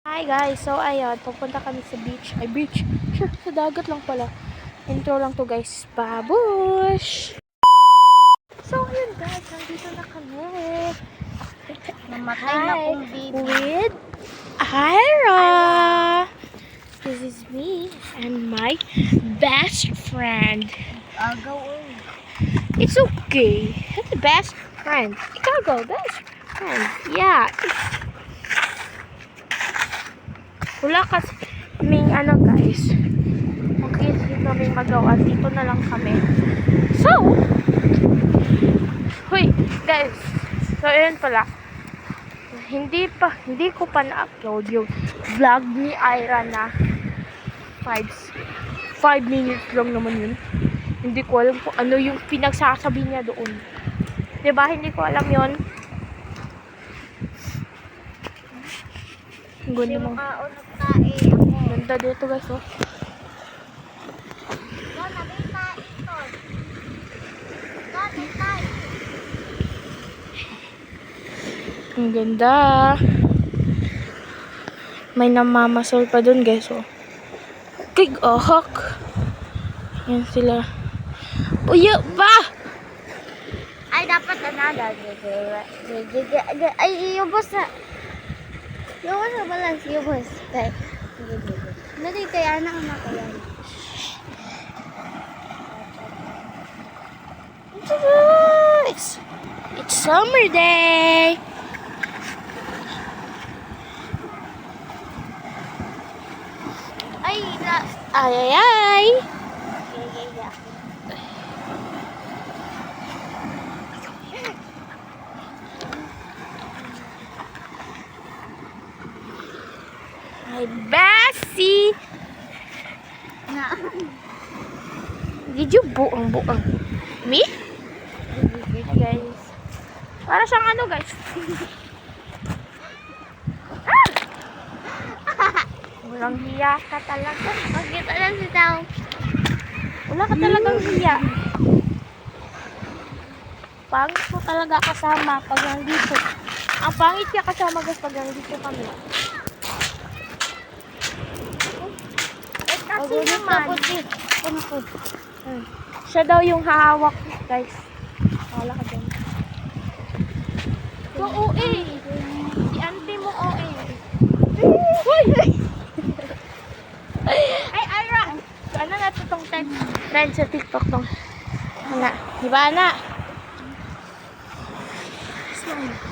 Hi guys, so ayun, pupunta kami sa beach. Ay, beach. Sure, sa dagat lang pala. Intro lang to guys. Babush! So ayun guys, nandito na kami. Namatay na kong baby. With Ira. This is me and my best friend. Agaw eh. It's okay. It's the best friend. Ikaw go, best friend. Yeah. Wala kasi kaming guys. Okay, kami magawa. Dito na lang kami. So, huy, guys. So, ayun pala. Hindi ko pa na-upload yung vlog ni Ira na 5 minutes lang naman yun. Hindi ko alam kung ano yung pinagsasabi niya doon. Diba? Hindi ko alam yun. Ang ganda mo. Ganda dito guys, oh. Ang ganda. May namamasol pa dun guys, oh. Kig ahak. Yan sila. Uya ba? Ay, dapat ay, yubos na. Yubos na balance, yubos. Nari kaya na anak ko yan. It's summer day. Ay, Ay, ay, ay. Ay, Bessie. Did you buang-buang? Me? Guys. Para siyang ano, guys. Walang hiya ka talaga. Magkita lang si Tao. Wala ka talagang hiya. Pangit mo talaga kasama pag nandito. Ang pangit ka kasama guys pag nandito kami. Kasi naman. Siya daw yung hahawak guys. Wala ka dyan. So, OA. Si auntie mo OA. Ay, Ira. So, ano na ito tong trend sa TikTok tong. Ana. Diba, Ana? Smile.